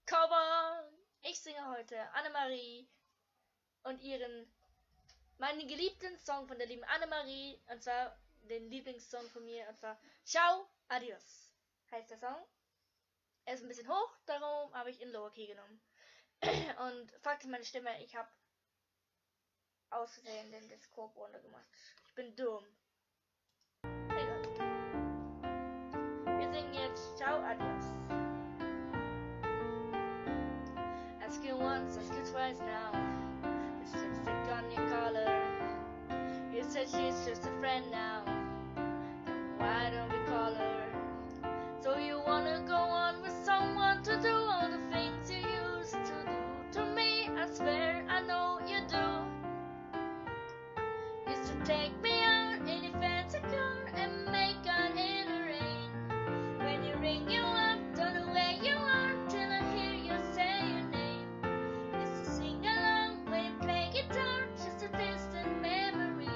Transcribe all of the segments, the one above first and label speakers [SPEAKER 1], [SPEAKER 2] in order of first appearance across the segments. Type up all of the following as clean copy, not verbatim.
[SPEAKER 1] Cover! Ich singe heute Annemarie und meinen geliebten Song von der lieben Annemarie, und zwar den Lieblingssong von mir, und zwar Ciao, Adios heißt der Song. Er ist ein bisschen hoch, darum habe ich in Lower Key genommen. Und fragte meine Stimme, ich habe aus Versehen den Discord runter gemacht. Ich bin dumm. Egal. Wir singen jetzt Ciao, Adios. Ask you once, ask you twice now. It's lipstick on your collar. You said she's just a friend now. Then why don't we call her? So you wanna go on with someone to do all the things you used to do to me? I swear I know you do. Used to take me out in your fancy car and make out in the rain. When you ring you up, don't know where you are till I hear you say your name. Used to sing along when you play guitar, just a distant memory.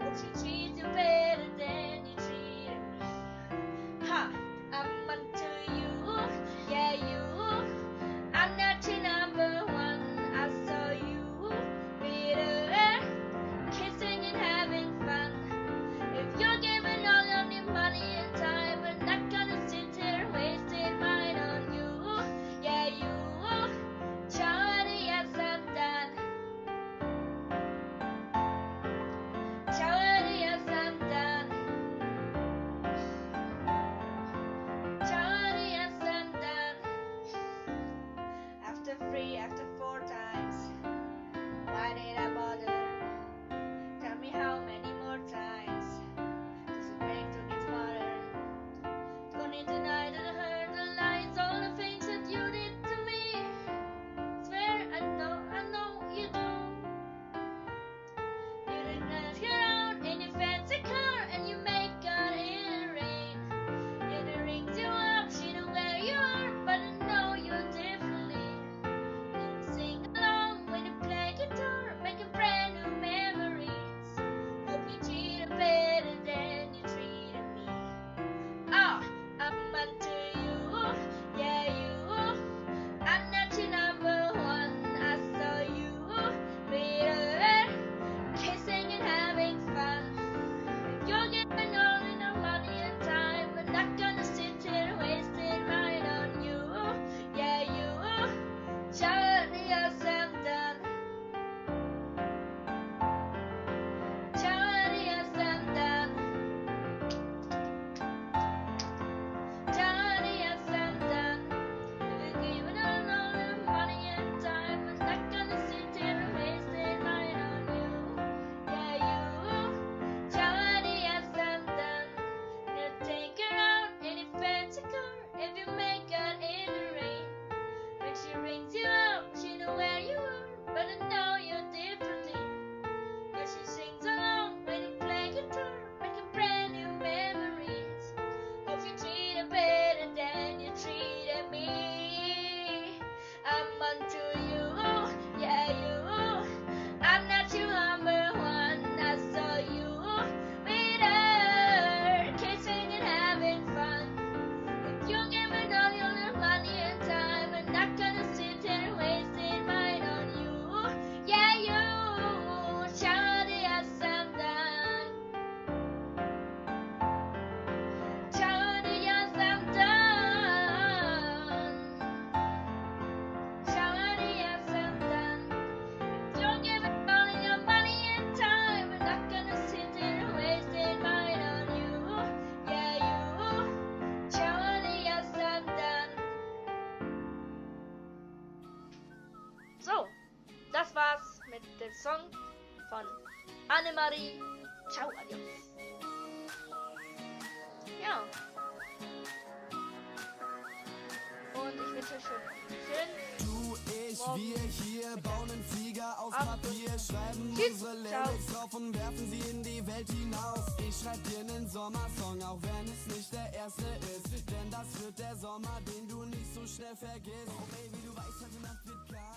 [SPEAKER 1] Hope she treats you better than you treated me. Ha! I'm onto you, yeah you. I'm not your number one. I saw you with her, kissing and having fun. If you're giving all of your money and time, we're not gonna sit here wasting mine on you, yeah you. Ciao, yes I'm done. Ciao, yes I'm done. Ciao, yes I'm done. After 3, after 4 times, why did I bother? Tell me how many more times does it make to get smarter? Don't need to deny that I heard the lies, all the things that you did to me. Swear I know you do. You didn't get out in your fancy car and you make out in the rain. Yeah, the rings you up, she know where you are, but I know you differently. You sing along when you play guitar, making brand new memories. Hope you treated better than you treated me. Ah, I'm onto you, yeah you. I'm not your number one. I saw you with her, kissing and having fun. If you're giving all enough money and time, we're not gonna sit here wasting mine on you, yeah you. Ciao, yes I'm done. Ciao, yes I'm done. Ciao, yes I'm done. If you're giving all the money and time, we're not gonna sit here wasting mine on you, yeah you. Ciao, yes I'm done. Gonna take her out in your fancy car if you make out in the rain. When she rings you up, she know where you are, but I know you differently. Yeah, she sings along when you play guitar, making brand new memories. Hope you treat her better than you treated me. I'm onto you, yeah you. I'm not your number one. I saw you with her, kissing and having fun. If you're giving all your money and time, we're not gonna sit here wasting mine on you, yeah you. Ciao, yes I'm done. Ciao, yes I'm done. Ciao, yes I'm done. If you're giving all your money and time, we're not gonna sit here wasting mine on you, yeah you. Ciao, yes I'm done. So, das war's mit dem Song von Annemarie. Ciao, adios. Ja. Und ich wünsche euch schon schön.
[SPEAKER 2] Du, ich,
[SPEAKER 1] Morgen.
[SPEAKER 2] wir hier bauen einen Flieger aus
[SPEAKER 1] Abend.
[SPEAKER 2] Papier, schreiben
[SPEAKER 1] Tschüss,
[SPEAKER 2] unsere
[SPEAKER 1] ciao.
[SPEAKER 2] Lyrics drauf und werfen sie in die Welt hinaus. Ich schreib dir einen Sommersong, auch wenn es nicht der erste ist, denn das wird der Sommer, den du nicht so schnell vergisst. Oh Baby, du weißt, heute Nacht wird klar.